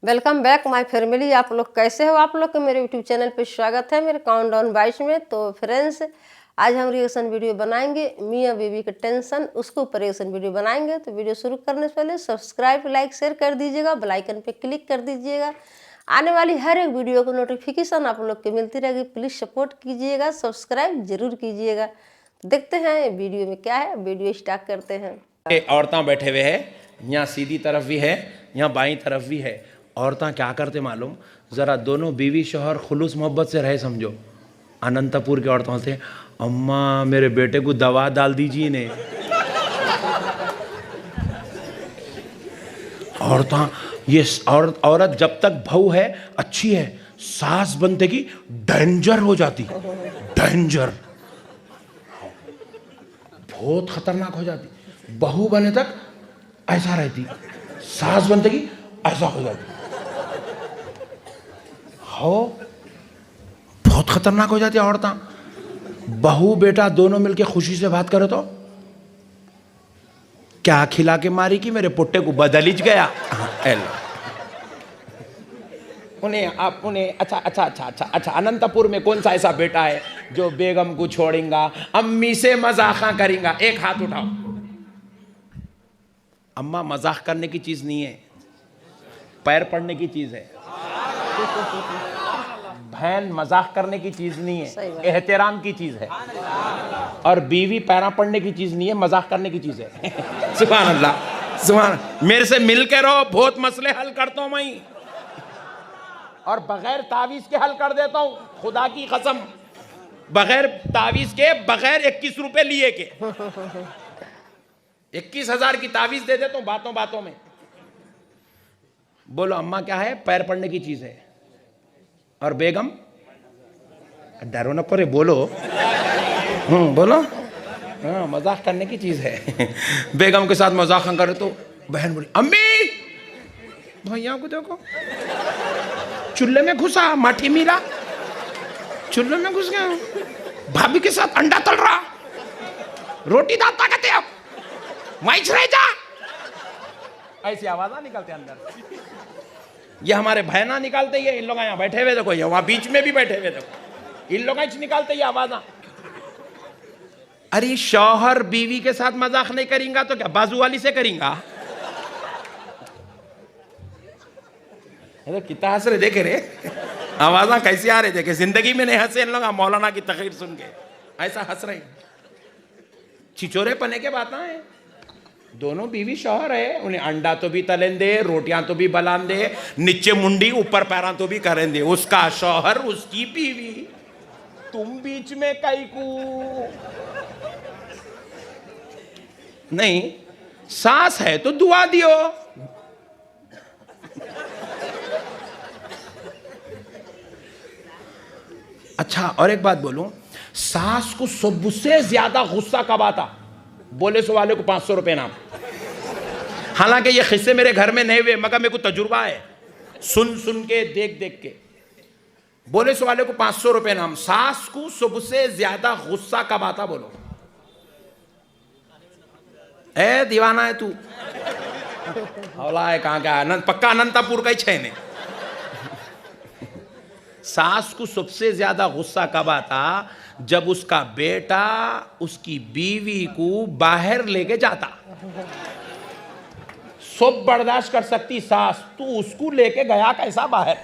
Welcome back my family. आप लोग कैसे हो? आप लोग के मेरे यूट्यूब चैनल पे स्वागत है मेरे काउंटडाउन 22 में। तो फ्रेंड्स, आज हम रिएक्शन वीडियो बनाएंगे मियाँ बीवी का टेंशन, उसके ऊपर रिएक्शन वीडियो बनाएंगे। तो वीडियो शुरू करने से पहले सब्सक्राइब, लाइक, शेयर कर दीजिएगा, बेल आइकन पे क्लिक कर दीजिएगा। आने वाली हर एक वीडियो को नोटिफिकेशन आप लोग को मिलती रहेगी। प्लीज़ सपोर्ट कीजिएगा, सब्सक्राइब जरूर कीजिएगा। तो देखते हैं वीडियो में क्या है, वीडियो स्टार्ट करते हैं। औरतां बैठे हुए हैं, यहाँ सीधी तरफ भी है, यहाँ बाईं तरफ भी है। औरतां क्या करते मालूम? जरा दोनों बीवी शौहर खुलूस मोहब्बत से रहे, समझो। अनंतपुर के औरतों से, अम्मा मेरे बेटे को दवा डाल दीजिए ने। औरतां, ये औरत जब तक बहू है अच्छी है, सास बनते की डेंजर हो जाती, डेंजर, बहुत खतरनाक हो जाती। बहू बने तक ऐसा रहती, सास बनते की ऐसा हो जाती, हो बहुत खतरनाक हो जाती है औरतां। बहू बेटा दोनों मिलके खुशी से बात करो तो क्या खिला के मारी कि मेरे पुट्टे को बदलिज गया। उन्हें अच्छा अनंतपुर में कौन सा ऐसा बेटा है जो बेगम को छोड़ेगा, अम्मी से मजाक करेगा? एक हाथ उठाओ। अम्मा मजाक करने की चीज नहीं है, पैर पड़ने की चीज है। बहन मजाक करने की चीज नहीं है, एहतराम की चीज है। और बीवी पैरा पड़ने की चीज नहीं है, मजाक करने की चीज है। सुभान अल्लाह, सुभान। मेरे से मिल के रहो, बहुत मसले हल करता हूं मैं, और बगैर तावीज के हल कर देता हूं, खुदा की कसम। बगैर तावीज के, बगैर 21 रुपए लिए के 21,000 की तावीज दे देता हूं बातों बातों में। बोलो अम्मा क्या है? पैर पड़ने की चीज है। और बेगम, डरो न परे, बोलो। बोलो। हाँ, मजाक करने की चीज है। बेगम के साथ मजाक करे तो बहन बोली, अम्मी भैया को देखो, चूल्हे में घुसा, माठी मिला, चूल्हे में घुस गया, भाभी के साथ अंडा तल रहा, रोटी दाता कहते अब वहीं रह जा। ऐसी आवाज़ निकलते अंदर। ये हमारे बहना निकालते ही, इन लोग यहाँ बैठे हुए देखो, ये वहां बीच में भी बैठे हुए देखो, इन लोग निकालते ही आवाज़। अरे शौहर बीवी के साथ मजाक नहीं करेंगा तो क्या बाजू वाली से करेंगा? कितना हंस रहे, देखे रे आवाज़ कैसी आ रही, देखे। जिंदगी में नहीं हंसे इन लोग मौलाना की तकरीर सुन के, ऐसा हंस रहे। छिचोरे पने के बात है। दोनों बीवी शौहर है, उन्हें अंडा तो भी तलें दे, रोटियां तो भी बलान दे, नीचे मुंडी ऊपर पैरा तो भी करें दे। उसका शौहर, उसकी बीवी, तुम बीच में कई को नहीं। सास है तो दुआ दियो। अच्छा, और एक बात बोलूं, सास को सबसे ज्यादा गुस्सा कब आता? बोले सो वाले को 500 रुपए नाम। हालांकि ये किस्से मेरे घर में नहीं हुए, मगर मेरे को तजुर्बा है, सुन सुन के, देख देख के। बोले सो वाले को 500 रुपए नाम। सास को सबसे ज्यादा गुस्सा कब आता? बोलो। ए दीवाना है तू, हौला है कहां का? पक्का अनंतपुर का ही छैने। सास को सबसे ज्यादा गुस्सा कब आता? जब उसका बेटा उसकी बीवी को बाहर लेके जाता। सब बर्दाश्त कर सकती सास, तू उसको लेके गया कैसा बाहर?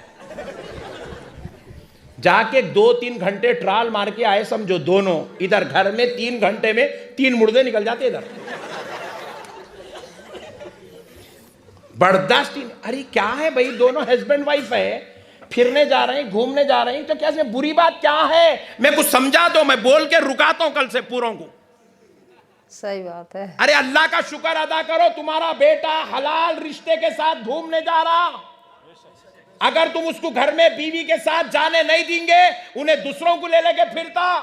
जाके 2-3 घंटे ट्राल मार के आए, समझो दोनों। इधर घर में 3 घंटे में 3 मुर्दे निकल जाते इधर। बर्दाश्त ही। अरे क्या है भाई, दोनों हस्बैंड वाइफ है, फिरने जा रहे हैं, घूमने जा रहे हैं, तो क्या बुरी बात क्या है? मैं कुछ समझा दो, मैं बोल के रुकाता हूं कल से पूरों को। सही बात है। अरे अल्लाह का शुक्र अदा करो, तुम्हारा बेटा हलाल रिश्ते के साथ घूमने जा रहा। अगर तुम उसको घर में बीवी के साथ जाने नहीं देंगे, उन्हें दूसरों को ले लेके फिरता,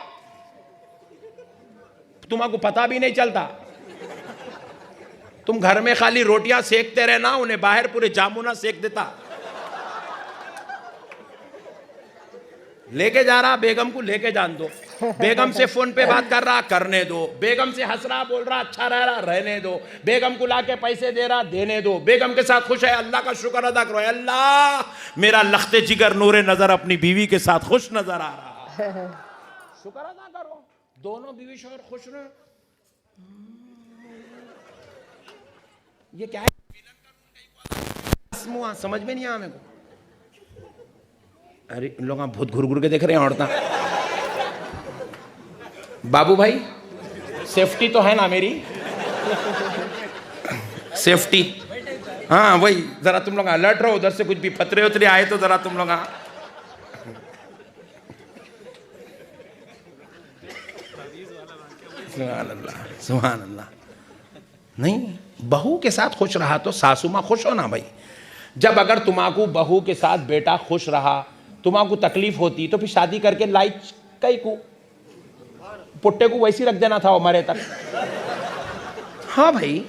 तुम्हारा पता भी नहीं चलता। तुम घर में खाली रोटियां सेकते रहना, उन्हें बाहर पूरे जामुना सेक देता। लेके जा रहा, बेगम को लेके जान दो, बेगम से फोन पे बात कर रहा, करने दो। बेगम से हंस रहा, बोल रहा, अच्छा रह रहा, रहने दो। बेगम को लाके पैसे दे रहा, देने दो। बेगम के साथ खुश है, अल्लाह का शुक्र अदा करो, अल्लाह मेरा लख्ते जिगर नूरे नजर अपनी बीवी के साथ खुश नजर आ रहा है, शुक्र अदा करो। दोनों बीवी शौहर खुश रहे। ये क्या है? समझ में नहीं आया मेरे को। अरे इन लोग बहुत घुर घुर के देख रहे हैं औरता। बाबू भाई सेफ्टी तो है ना मेरी? सेफ्टी, हाँ वही, जरा तुम लोग अलर्ट रहो, उधर से कुछ भी फतरे उतरे आए तो जरा तुम लोग सुभान अल्लाह, सुभान अल्लाह। नहीं, बहू के साथ खुश रहा तो सासू माँ खुश हो ना भाई। जब अगर तुम्हाकू बहू के साथ बेटा खुश रहा, तुम्हाकू तकलीफ होती तो फिर शादी करके लाइट कई को पुट्टे को वैसी रख देना था वो मरे तक। हाँ भाई,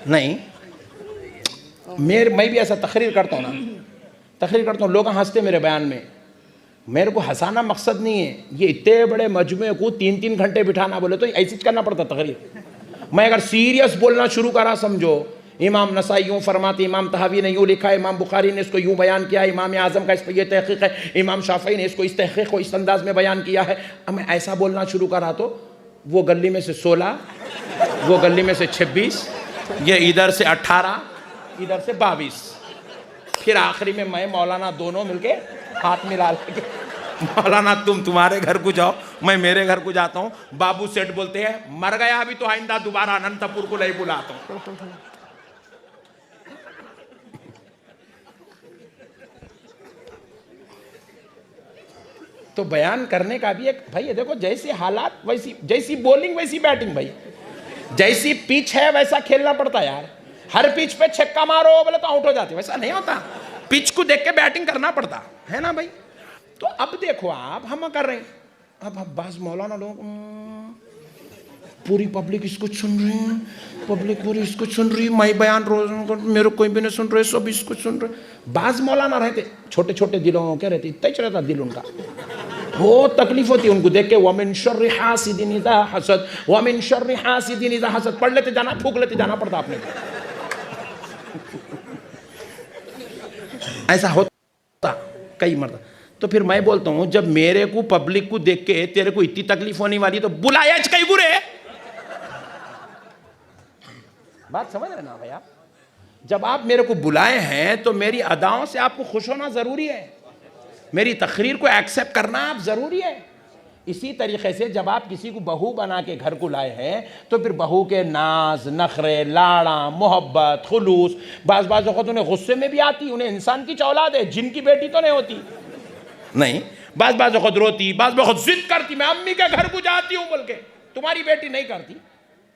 नहीं मैं भी ऐसा तकरीर करता हूँ ना, तकरीर करता हूँ, लोग हंसते मेरे बयान में। मेरे को हंसाना मकसद नहीं है। ये इतने बड़े मजमे को 3-3 घंटे बिठाना बोले तो ऐसी करना पड़ता तकरीर। मैं अगर सीरियस बोलना शुरू करा, समझो इमाम नसाई यूँ फरमाते, इमाम तहावी ने यूँ लिखा, इमाम बुखारी ने इसको यूँ बयान किया, इमाम आज़म का इस पर यह तहक़ीक़ है, इमाम शाफ़ई ने इसको इस तहक़ीक़ को इस अंदाज़ में बयान किया है। अब मैं ऐसा बोलना शुरू करा तो वो गली में से 16, वो गली में से 26, ये इधर से 18, इधर से 22, फिर आखिरी में मैं मौलाना दोनों मिलके हाथ मिला लेके, मौलाना तुम तुम्हारे घर को जाओ, मैं मेरे घर को जाता हूँ। बाबू सेठ बोलते हैं मर गया अभी तो आइंदा दोबारा अनंतपुर को नहीं बुलाता हूँ। तो बयान करने का भी एक भाई, ये देखो जैसे हालात वैसी, जैसी बॉलिंग वैसी बैटिंग भाई, जैसी पिच है वैसा खेलना पड़ता यार। हर पिच पे छक्का मारो बोले तो आउट हो जाते, वैसा नहीं होता। पिच को देख के बैटिंग करना पड़ता है ना भाई। तो अब देखो आप, हम कर रहे हैं, अब बास मौलाना लोग पूरी पब्लिक इसको सुन रही है, पब्लिक पूरी इसको सुन रही है, मैं बयान रोज मेरे कोई भी नहीं सुन रहे, सब इसको सुन रहे। बाज मौलाना रहते छोटे छोटे दिलों क्या रहते, इतना ही रहता दिल उनका, वो तकलीफ होती है उनको देख के। वमिन शर्रि हासिदिन इज़ा हसद, वमिन शर्रि हासिदिन इज़ा हसद, पढ़ लेते जाना, फूक लेते जाना पड़ता आपने। ऐसा होता कई मरतबा। तो फिर मैं बोलता हूं, जब मेरे को पब्लिक को देख के तेरे को इतनी तकलीफ होने वाली तो बुलाया कई बुरे। बात समझ रहे ना भैया? जब आप मेरे को बुलाए हैं तो मेरी अदाओं से आपको खुश होना जरूरी है, मेरी तकरीर को एक्सेप्ट करना आप जरूरी है। इसी तरीके से जब आप किसी को बहू बना के घर को लाए हैं तो फिर बहू के नाज नखरे, लाड़ा, मोहब्बत, खुलूस, बाज वक्त उन्हें गुस्से में भी आती, उन्हें इंसान की औलाद है, जिनकी बेटी तो नहीं होती, नहीं, बाज वक्त रोती, बाज वक्त जिद करती, मैं अम्मी के घर को जाती हूँ बोल के। तुम्हारी बेटी नहीं करती,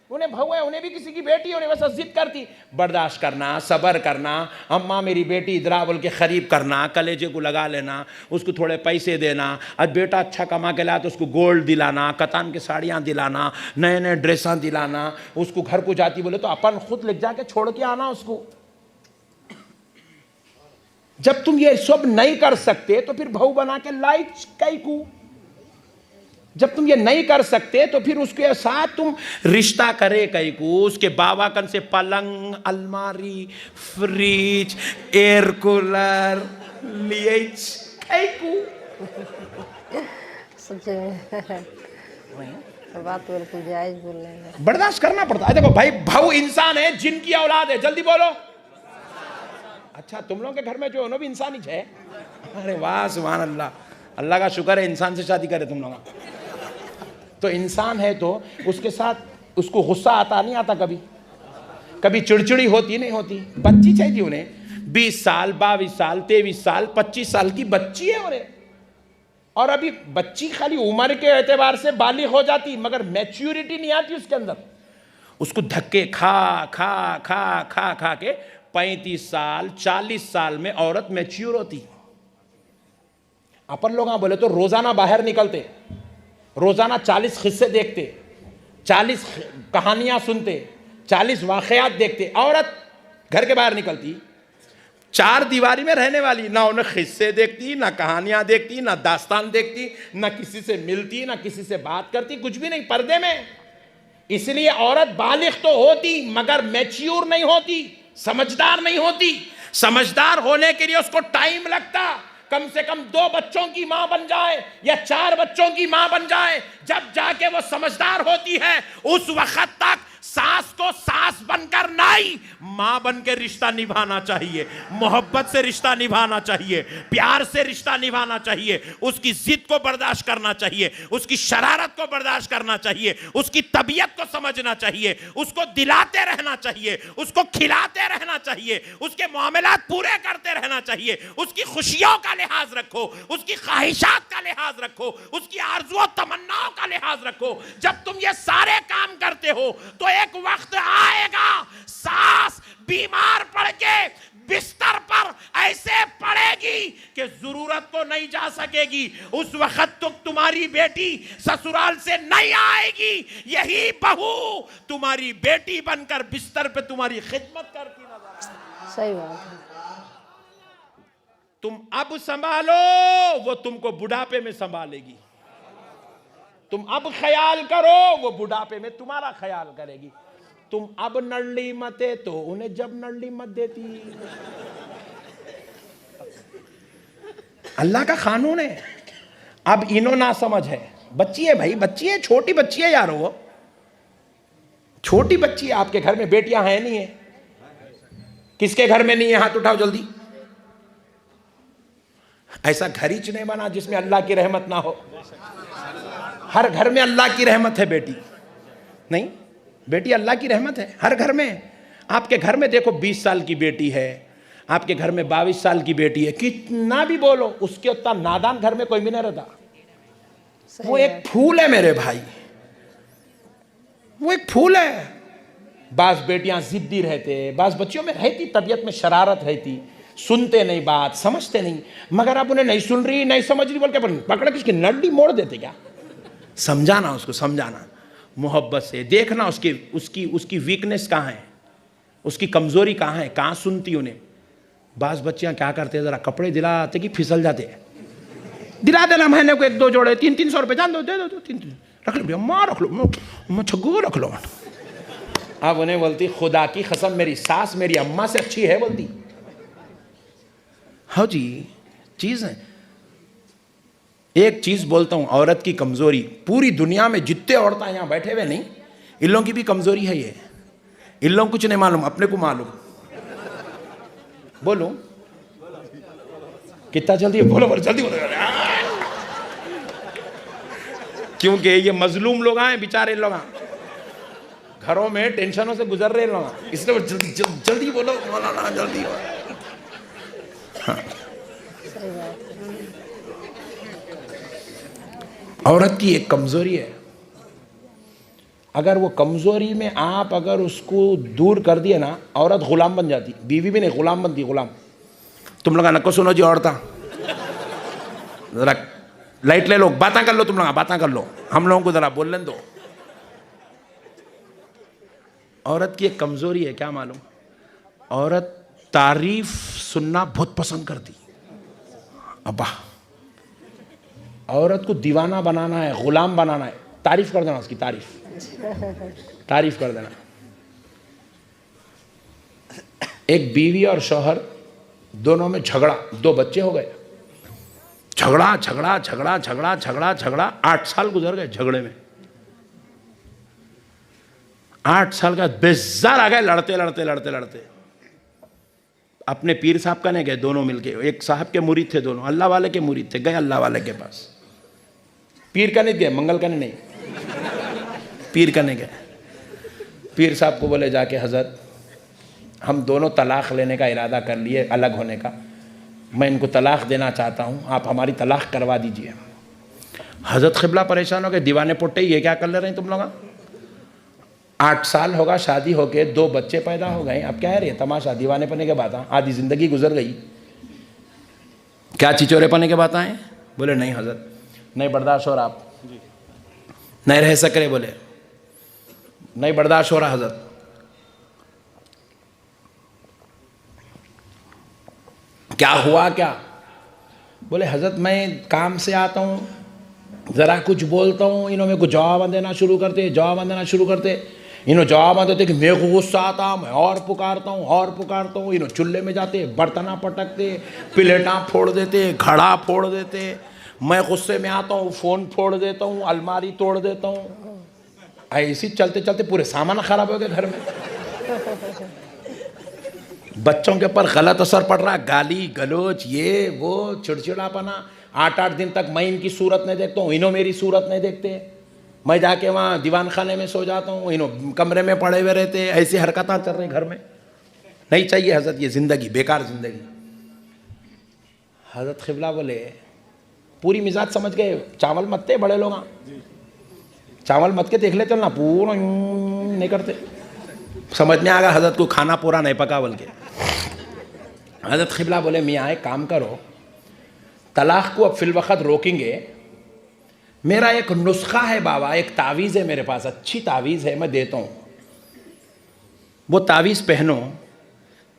उन्हें बहू है, उन्हें भी किसी की बेटी है, उन्हें वैसा जिद करती। बर्दाश्त करना, सब्र करना, अम्मा मेरी बेटी इधरा बोल के खरीब करना, कलेजे को लगा लेना, उसको थोड़े पैसे देना। आज बेटा अच्छा कमा के लाया तो उसको गोल्ड दिलाना, कतान की साड़ियाँ दिलाना, नए नए ड्रेसां दिलाना। उसको घर को जाती बोले तो अपन खुद ले जाके छोड़ के आना उसको। जब तुम ये सब नहीं कर सकते तो फिर बहू बना के लाई कई को। जब तुम ये नहीं कर सकते तो फिर उसके साथ तुम रिश्ता करे कई को। उसके बाबा कन से पलंग, अलमारी, फ्रिज, एयर कूलर लिए कई को। बात बिल्कुल जायज बोल रहे हैं, बर्दाश्त करना पड़ता है। देखो भाई, बहू इंसान है, जिनकी औलाद है, जल्दी बोलो। अच्छा, तुम लोगों के घर में जो है भी इंसान ही है। अरे वाह, सुभान अल्लाह, अल्लाह का शुक्र है इंसान से शादी करे तुम लोग। तो इंसान है तो उसके साथ उसको गुस्सा आता नहीं आता, कभी कभी चिड़चिड़ी होती नहीं होती। बच्ची चाहिए उन्हें, 20 साल, 22 साल, 23 साल, 25 साल की बच्ची है उन्हें। और अभी बच्ची खाली उम्र के एतबार से बालिग हो जाती, मगर मैच्योरिटी नहीं आती उसके अंदर। उसको धक्के खा खा खा खा खा के 35 साल 40 साल में औरत मैच्योर होती। अपन लोग बोले तो रोजाना बाहर निकलते, रोजाना 40 किस्से देखते, 40 कहानियां सुनते, 40 वाकयात देखते। औरत घर के बाहर निकलती, चार दीवारी में रहने वाली, ना उन्हें किस्से देखती, ना कहानियां देखती, ना दास्तान देखती, ना किसी से मिलती, ना किसी से बात करती, कुछ भी नहीं, पर्दे में। इसलिए औरत बालिग तो होती मगर मैच्योर नहीं होती, समझदार नहीं होती। समझदार होने के लिए उसको टाइम लगता, कम से कम 2 बच्चों की मां बन जाए या 4 बच्चों की मां बन जाए, जब जाके वो समझदार होती है। उस वक्त तक सास को सास बनकर नहीं, मां बनकर रिश्ता निभाना चाहिए, मोहब्बत से रिश्ता निभाना चाहिए, प्यार से रिश्ता निभाना चाहिए, उसकी जिद को बर्दाश्त करना चाहिए, उसकी शरारत को बर्दाश्त करना चाहिए, उसकी तबीयत को समझना चाहिए, उसको दिलाते रहना चाहिए, उसको खिलाते रहना चाहिए, उसके मामलात पूरे करते रहना चाहिए, उसकी खुशियों का लिहाज रखो, उसकी ख्वाहिशात का लिहाज रखो, उसकी आरज़ू तमन्नाओं का लिहाज रखो। जब तुम ये सारे काम करते हो तो एक वक्त आएगा सास बीमार पड़ के बिस्तर पर ऐसे पड़ेगी कि जरूरत को नहीं जा सकेगी। उस वक्त तो तुम्हारी बेटी ससुराल से नहीं आएगी, यही बहू तुम्हारी बेटी बनकर बिस्तर पे तुम्हारी खिदमत करती नजर आएगी। सही बात है। तुम अब संभालो, वो तुमको बुढ़ापे में संभालेगी। तुम अब ख्याल करो, वो बुढ़ापे में तुम्हारा ख्याल करेगी। तुम अब नल्ली मते तो उन्हें जब नल्ली मत देती। अल्लाह का कानून है। अब इनो ना समझ है, बच्ची है भाई, बच्ची है, छोटी बच्ची है यार, वो छोटी बच्ची है। आपके घर में बेटियां हैं नहीं है? किसके घर में नहीं है? हाथ उठाओ जल्दी। ऐसा घर ही नहीं बना जिसमें अल्लाह की रहमत ना हो। हर घर में अल्लाह की रहमत है बेटी, नहीं बेटी अल्लाह की रहमत है हर घर में। आपके घर में देखो 20 साल की बेटी है, आपके घर में 22 साल की बेटी है, कितना भी बोलो उसके उतना नादान घर में कोई भी नहीं रहता। वो एक फूल है मेरे भाई, वो एक फूल है। बास बेटियां जिद्दी रहते, बास बच्चियों में रहती तबीयत में शरारत रहती, सुनते नहीं बात, समझते नहीं। मगर आप उन्हें नहीं सुन रही, नहीं समझ रही बोल के पकड़ के उसकी नड्डी मोड़ देते क्या? समझाना उसको, समझाना मोहब्बत से, देखना उसकी उसकी उसकी वीकनेस कहाँ है, उसकी कमजोरी कहाँ है, कहाँ सुनती उन्हें। बास बच्चियां क्या करते हैं, जरा कपड़े दिलाते कि फिसल जाते हैं। दिला देना महीने को 1-2 जोड़े, 300-300 रुपये जान दो, दे दो, 3 रख लो, अम्मा रख लो, मैं छग्गू रख लो। अब उन्हें बोलती खुदा की कसम मेरी सास मेरी अम्मा से अच्छी है, बोलती। हाँ जी, चीज है। एक चीज बोलता हूं, औरत की कमजोरी पूरी दुनिया में जितने औरतें यहां बैठे हुए नहीं, इन लोगों की भी कमजोरी है ये। इन लोगों को कुछ नहीं मालूम, अपने को मालूम। बोलो कितना जल्दी बोलो, बोलो जल्दी बोलो। क्योंकि ये मजलूम लोग आए बेचारे, लोग घरों में टेंशनों से गुजर रहे लोग, इसलिए जल्दी जल्दी बोलो मौलाना, जल्दी बोलो। हाँ। औरत की एक कमजोरी है, अगर वो कमजोरी में आप अगर उसको दूर कर दिए ना, औरत गुलाम बन जाती। बीवी भी नहीं, गुलाम बनती, गुलाम। तुम लोग नको सुनो जी, औरता जरा लाइट ले लो, बातें कर लो, तुम लोग बातें कर लो, हम लोगों को जरा बोलने दो। औरत की एक कमजोरी है, क्या मालूम? औरत तारीफ सुनना बहुत पसंद करती। अब्बा औरत को दीवाना बनाना है, गुलाम बनाना है, तारीफ कर देना उसकी, तारीफ कर देना। एक बीवी और शौहर दोनों में झगड़ा, 2 बच्चे हो गए। झगड़ा झगड़ा झगड़ा झगड़ा झगड़ा झगड़ा 8 साल गुजर गए झगड़े में। 8 साल का बेजार आ गए, लड़ते लड़ते लड़ते लड़ते। अपने पीर साहब का नहीं गए दोनों मिलके, एक साहब के मुरीद थे दोनों, अल्लाह वाले के मुरीद थे, गए अल्लाह वाले के पास। पीर का नहीं गए, मंगल का नहीं, पीर का नहीं गए। पीर साहब को बोले जाके, हजरत हम दोनों तलाक लेने का इरादा कर लिए, अलग होने का, मैं इनको तलाक देना चाहता हूँ, आप हमारी तलाक करवा दीजिए। हजरत क़िबला परेशान हो गए, दीवाने पुट्टे ये क्या कर ले रहे हैं तुम लोग? 8 साल होगा शादी होके, 2 बच्चे पैदा हो गए, अब क्या है रे तमाशा, दीवाने पने के बात, आधी जिंदगी गुजर गई, क्या चिचोरे पने के बात आए? बोले नहीं हजरत, नहीं बर्दाश्त हो रहा, आप नहीं रह सक रहे, बोले नहीं बर्दाश्त हो रहा हजरत। क्या हुआ क्या? बोले हजरत मैं काम से आता हूँ, ज़रा कुछ बोलता हूँ, इन्हों मेरे को जवाब देना शुरू करते, इन्हों जवाब देते कि मेरे को गुस्सा आता, मैं और पुकारता हूँ, इन्हों चूल्हे में जाते, बर्तना पटकते, प्लेटां फोड़ देते, घड़ा फोड़ देते, मैं गुस्से में आता हूँ, फ़ोन फोड़ देता हूँ, अलमारी तोड़ देता हूँ। ऐसी चलते चलते पूरे सामान खराब हो गए घर में। बच्चों के ऊपर गलत असर पड़ रहा, गाली गलोच, ये वो चिड़चिड़ापना। 8-8 दिन तक मैं इनकी सूरत नहीं देखता हूँ, इन्हों मेरी सूरत नहीं देखते। मैं जाके वहाँ दीवान खाने में सो जाता हूँ, इन्हों कमरे में पड़े हुए रहते। ऐसी हरकतें चल रही घर में। नहीं चाहिए हजरत ये ज़िंदगी, बेकार ज़िंदगी। हजरत क़िबला बोले पूरी मिजाज समझ गए, चावल मत थे बड़े लोग, चावल मत के देख लेते ना, पूरा नहीं करते। समझ में आ गया हजरत को खाना पूरा नहीं पका बोल के। हजरत क़िबला बोले मियाँ एक काम करो, तलाक़ को अब फिल वक़्त रोकेंगे। मेरा एक नुस्खा है बाबा, एक तावीज़ है मेरे पास, अच्छी तावीज़ है, मैं देता हूँ। वो तावीज़ पहनो,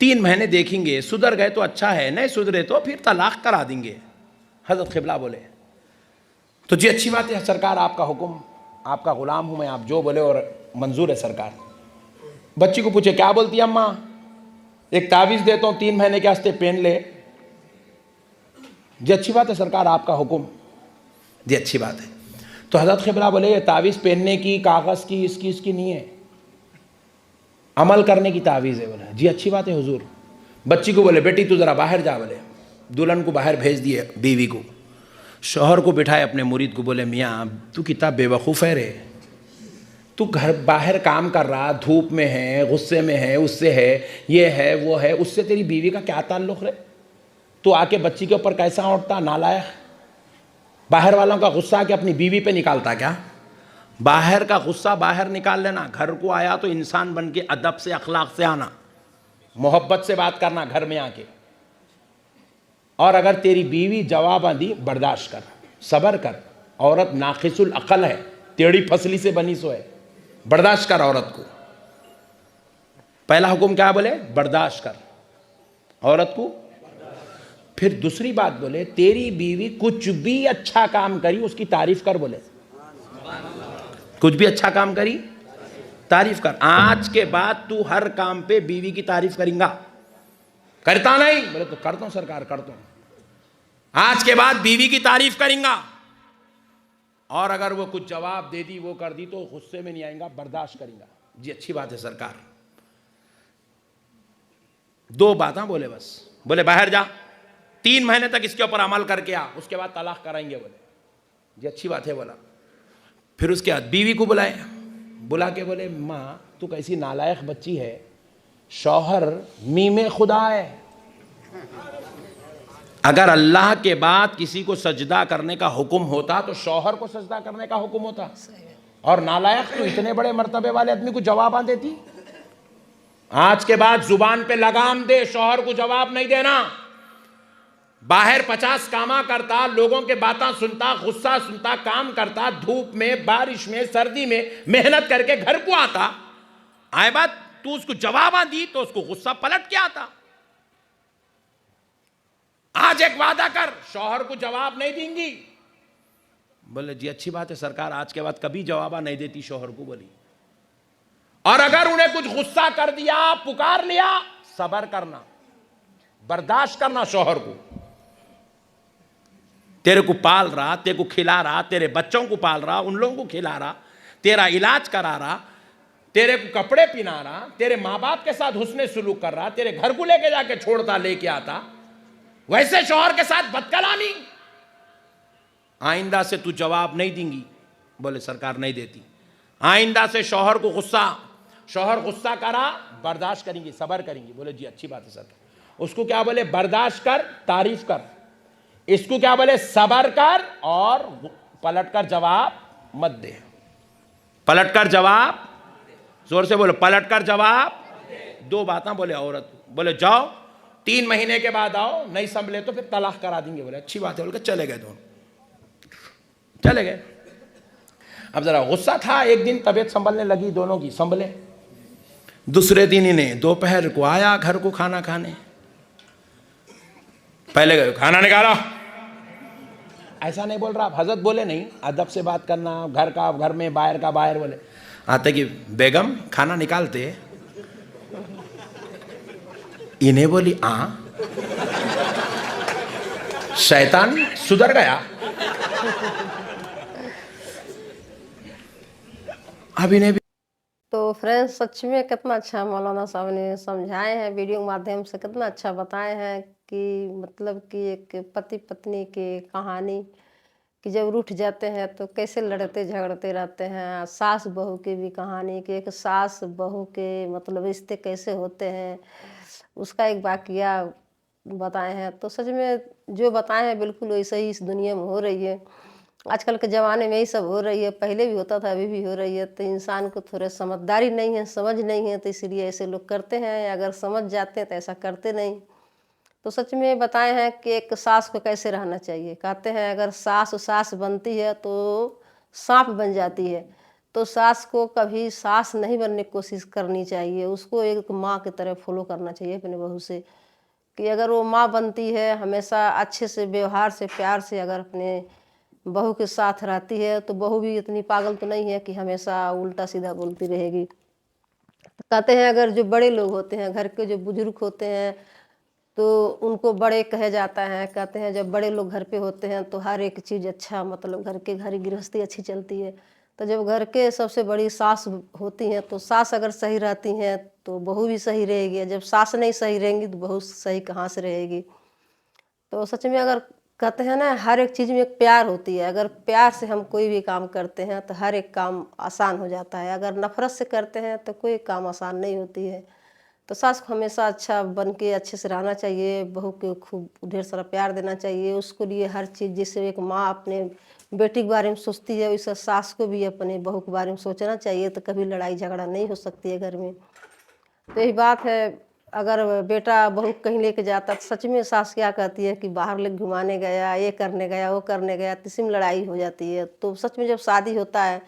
3 महीने देखेंगे, सुधर गए तो अच्छा है, नहीं सुधरे तो फिर तलाक़ करा देंगे। हज़रत क़िबला बोले तो जी अच्छी बात है सरकार, आपका हुक्म, आपका ग़ुलाम हूँ मैं, आप जो बोले और मंजूर है सरकार। बच्ची को पूछे क्या बोलती है अम्मा? एक तावीज़ देता हूँ 3 महीने के वास्ते, पहन ले। जी अच्छी बात है सरकार, आपका हुक्म। जी अच्छी बात है। तो हज़रत क़िबला बोले ये तावीज़ पहनने की, कागज़ की, इसकी नहीं है, अमल करने की तावीज़ है। बोले जी अच्छी बात है हुजूर। बच्ची को बोले बेटी तू ज़रा बाहर जा। बोले दुल्हन को बाहर भेज दिए, बीवी को। शौहर को बिठाए अपने मुरीद को, बोले मियाँ तू कितना बेवकूफ़ है रे, तू घर बाहर काम कर रहा, धूप में है, गुस्से में है, उससे है, ये है वो है, उससे तेरी बीवी का क्या ताल्लुक़ रे? तू आके बच्ची के ऊपर कैसा उठता, नालायक। बाहर वालों का गुस्सा आके अपनी बीवी पे निकालता क्या? बाहर का गुस्सा बाहर निकाल लेना, घर को आया तो इंसान बन के अदब से, अखलाक से आना, मोहब्बत से बात करना घर में आके। और अगर तेरी बीवी जवाब दी, बर्दाश्त कर, सब्र कर। औरत नाक़िसुल अक़ल है, टेढ़ी फसली से बनी सो है, बर्दाश्त कर औरत को। पहला हुक्म क्या बोले? बर्दाश्त कर औरत को। फिर दूसरी बात बोले तेरी बीवी कुछ भी अच्छा काम करी उसकी तारीफ कर। बोले कुछ भी अच्छा काम करी तारीफ कर। आज के बाद तू हर काम पे बीवी की तारीफ करेंगा, करता नहीं? बोले तो करता हूं सरकार, करता हूं। आज के बाद बीवी की तारीफ करेंगा, और अगर वो कुछ जवाब दे दी, वो कर दी, तो गुस्से में नहीं आएगा, बर्दाश्त करेंगा। जी अच्छी बात है सरकार। 2 बातें बोले बस। बोले बाहर जा, 3 महीने तक इसके ऊपर अमल करके आ, उसके बाद तलाक कराएंगे। बोले जी अच्छी बात है। बोला फिर उसके बाद बीवी को बुलाए, बुला के बोले माँ तू कैसी नालायक बच्ची है, शौहर मीमे खुदा है। अगर अल्लाह के बाद किसी को सजदा करने का हुक्म होता तो शौहर को सजदा करने का हुक्म होता, और नालायक तो इतने बड़े मर्तबे वाले आदमी को जवाब देती। आज के बाद जुबान पे लगाम दे, शौहर को जवाब नहीं देना। बाहर 50 कामा करता, लोगों के बातें सुनता, गुस्सा सुनता, काम करता, धूप में, बारिश में, सर्दी में मेहनत करके घर को आता, आए बात तू उसको जवाब दी तो उसको गुस्सा पलट के आता। आज एक वादा कर, शौहर को जवाब नहीं देंगी। बोले जी अच्छी बात है सरकार, आज के बाद कभी जवाब नहीं देती शौहर को। बोली और अगर उन्हें कुछ गुस्सा कर दिया, पुकार लिया, सब्र करना, बर्दाश्त करना। शौहर को तेरे को पाल रहा, तेरे को खिला रहा, तेरे बच्चों को पाल रहा, उन लोगों को खिला रहा, तेरा इलाज करा रहा, तेरे को कपड़े पहना रहा, तेरे माँ बाप के साथ हुस्ने सुलूक कर रहा, तेरे घर को लेके जाके छोड़ता, लेके आता, वैसे शौहर के साथ बदकलामी, आइंदा से तू जवाब नहीं देंगी। बोले सरकार नहीं देती। आइंदा से शौहर को शौहर गुस्सा करा, बर्दाश्त करेंगी, सब्र करेंगी। बोले जी अच्छी बात है सरकार। उसको क्या बोले? बर्दाश्त कर, तारीफ कर। इसको क्या बोले? सब्र कर, और पलट कर जवाब मत दे। पलट कर जवाब, जोर से बोलो, पलट कर जवाब। 2 बातें बोले औरत। बोले जाओ 3 महीने के बाद आओ, नहीं संभले तो फिर तलाक करा देंगे। बोले अच्छी बात है। बोले चले गए, दोनों चले गए। अब जरा गुस्सा था, एक दिन तबीयत संभलने लगी दोनों की, संभले। दूसरे दिन इन्हें दोपहर को आया घर को खाना खाने। पहले खाना निकालो, ऐसा नहीं बोल रहा, आप हजरत बोले नहीं, अदब से बात करना, घर का घर में, बाहर का बाहर बोले। आते कि बेगम खाना निकालते, इन्हें बोली शैतान सुधर गया। अब इन्हें भी तो फ्रेंड्स सच में कितना अच्छा मौलाना साहब ने समझाए हैं, वीडियो के माध्यम से कितना अच्छा बताए हैं कि मतलब कि एक पति पत्नी की कहानी कि जब रूठ जाते हैं तो कैसे लड़ते झगड़ते रहते हैं। सास बहू की भी कहानी कि एक सास बहू के मतलब रिश्ते कैसे होते हैं, उसका एक वाकया बताए हैं। तो सच में जो बताए हैं बिल्कुल वैसे ही इस दुनिया में हो रही है। आजकल के ज़माने में यही सब हो रही है, पहले भी होता था, अभी भी हो रही है। तो इंसान को थोड़ा समझदारी नहीं है, समझ नहीं है, तो इसलिए ऐसे लोग करते हैं। अगर समझ जाते हैं तो ऐसा करते नहीं। तो सच में बताए हैं कि एक सास को कैसे रहना चाहिए। कहते हैं अगर सास बनती है तो सांप बन जाती है। तो सास को कभी सास नहीं बनने की कोशिश करनी चाहिए, उसको एक माँ की तरह फॉलो करना चाहिए अपने बहू से। कि अगर वो माँ बनती है, हमेशा अच्छे से व्यवहार से प्यार से अगर अपने बहू के साथ रहती है, तो बहू भी इतनी पागल तो नहीं है कि हमेशा उल्टा सीधा बोलती रहेगी। कहते हैं अगर जो बड़े लोग होते हैं, घर के जो बुजुर्ग होते हैं, तो उनको बड़े कहे जाता है। कहते हैं जब बड़े लोग घर पे होते हैं तो हर एक चीज़ अच्छा, मतलब घर गृहस्थी अच्छी चलती है। तो जब घर के सबसे बड़ी सास होती हैं, तो सास अगर सही रहती हैं तो बहू भी सही रहेगी। जब सास नहीं सही रहेंगी तो बहू सही कहाँ से रहेगी। तो सच में अगर कहते हैं ना, हर एक चीज़ में एक प्यार होती है। अगर प्यार से हम कोई भी काम करते हैं तो हर एक काम आसान हो जाता है। अगर नफरत से करते हैं तो कोई काम आसान नहीं होती है। तो सास को हमेशा अच्छा बन के अच्छे से रहना चाहिए, बहू को खूब ढेर सारा प्यार देना चाहिए। उसको लिए हर चीज़, जैसे एक माँ अपने बेटी के बारे में सोचती है, वैसे सास को भी अपने बहू के बारे में सोचना चाहिए। तो कभी लड़ाई झगड़ा नहीं हो सकती है घर में। तो यही बात है, अगर बेटा बहू कहीं लेके जाता तो सच में सास क्या कहती है कि बाहर ले घुमाने गया, ये करने गया, वो करने गया, तो इसी में लड़ाई हो जाती है। तो सच में जब शादी होता है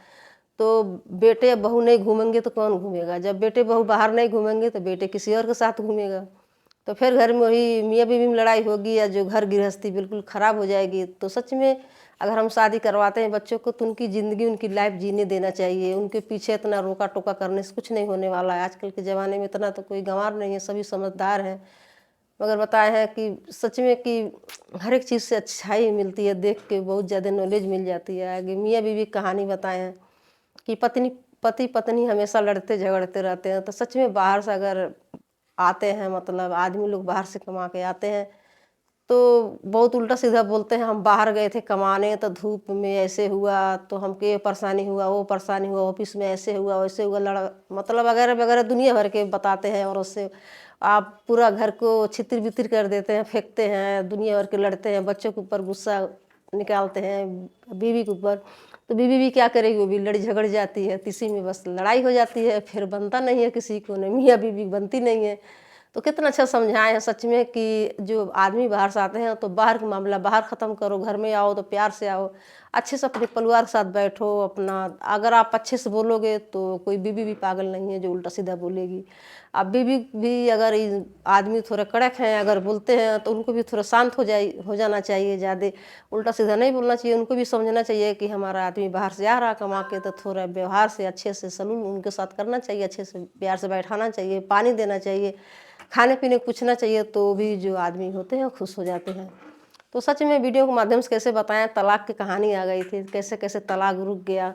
तो बेटे बहू नहीं घूमेंगे तो कौन घूमेगा। जब बेटे बहू बाहर नहीं घूमेंगे तो बेटे किसी और के साथ घूमेगा। तो फिर घर में वही मियाँ बीवी में लड़ाई होगी, या जो घर गृहस्थी बिल्कुल ख़राब हो जाएगी। तो सच में अगर हम शादी करवाते हैं बच्चों को, तो उनकी ज़िंदगी, उनकी लाइफ जीने देना चाहिए। उनके पीछे इतना रोका टोका करने से कुछ नहीं होने वाला है। आजकल के ज़माने में इतना तो कोई गंवार नहीं है, सभी समझदार हैं। मगर बताए हैं कि सच में कि हर एक चीज़ से अच्छाई मिलती है, देख के बहुत ज़्यादा नॉलेज मिल जाती है। आगे मियाँ बीवी कहानी बताए हैं कि पति पत्नी हमेशा लड़ते झगड़ते रहते हैं। तो सच में बाहर से अगर आते हैं, मतलब आदमी लोग बाहर से कमा के आते हैं, तो बहुत उल्टा सीधा बोलते हैं। हम बाहर गए थे कमाने, तो धूप में ऐसे हुआ, तो हमको ये परेशानी हुआ, वो परेशानी हुआ, ऑफिस में ऐसे हुआ, वैसे हुआ, मतलब वगैरह वगैरह दुनिया भर के बताते हैं। और उससे आप पूरा घर को छितिर बितिर कर देते हैं, फेंकते हैं, दुनिया भर के लड़ते हैं, बच्चों के ऊपर गुस्सा निकालते हैं, बीवी के ऊपर। तो बीवी भी क्या करेगी, वो भी लड़ी झगड़ जाती है, इसी में बस लड़ाई हो जाती है। फिर बनता नहीं है किसी को, नहीं मियाँ बीवी बनती नहीं है। तो कितना अच्छा समझाए हैं सच में कि जो आदमी बाहर से आते हैं तो बाहर का मामला बाहर ख़त्म करो, घर में आओ तो प्यार से आओ, अच्छे से अपने परिवार के साथ बैठो अपना। अगर आप अच्छे से बोलोगे तो कोई बीवी भी पागल नहीं है जो उल्टा सीधा बोलेगी। अब बीवी भी अगर आदमी थोड़ा कड़क हैं, अगर बोलते हैं तो उनको भी थोड़ा शांत हो जाना चाहिए। ज़्यादा उल्टा सीधा नहीं बोलना चाहिए। उनको भी समझना चाहिए कि हमारा आदमी बाहर से आ रहा कमा के, तो थोड़ा व्यवहार से अच्छे से सलूक उनके साथ करना चाहिए, अच्छे से प्यार से बैठाना चाहिए, पानी देना चाहिए, खाने पीने को पूछना चाहिए। तो भी जो आदमी होते हैं खुश हो जाते हैं। तो सच में वीडियो के माध्यम से कैसे बताएं, तलाक की कहानी आ गई थी, कैसे कैसे तलाक रुक गया।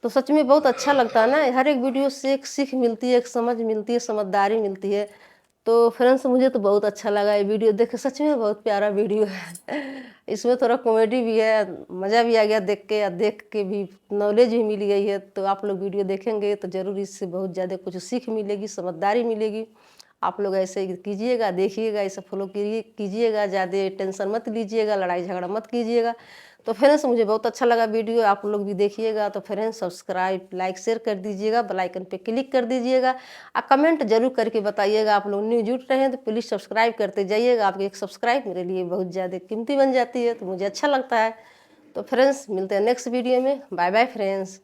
तो सच में बहुत अच्छा लगता है ना, हर एक वीडियो से एक सीख मिलती है, एक समझ मिलती है, समझदारी मिलती है। तो फ्रेंड्स मुझे तो बहुत अच्छा लगा ये वीडियो देख के, सच में बहुत प्यारा वीडियो है। इसमें थोड़ा कॉमेडी भी है, मज़ा भी आ गया देख के, या देख के भी नॉलेज भी मिल गई है। तो आप लोग वीडियो देखेंगे तो ज़रूर इससे बहुत ज़्यादा कुछ सीख मिलेगी, समझदारी मिलेगी। आप लोग ऐसे ही कीजिएगा, देखिएगा, इसे फॉलो कीजिएगा, ज़्यादा टेंशन मत लीजिएगा, लड़ाई झगड़ा मत कीजिएगा। तो फ्रेंड्स मुझे बहुत अच्छा लगा वीडियो, आप लोग भी देखिएगा। तो फ्रेंड्स सब्सक्राइब, लाइक, शेयर कर दीजिएगा, बेल आइकन पे क्लिक कर दीजिएगा। कमेंट जरूर करके बताइएगा, आप लोग न्यू जुड़ रहे हैं तो प्लीज़ सब्सक्राइब करते जाइएगा। आपकी एक सब्सक्राइब मेरे लिए बहुत ज़्यादा कीमती बन जाती है, तो मुझे अच्छा लगता है। तो फ्रेंड्स मिलते हैं नेक्स्ट वीडियो में। Bye bye friends.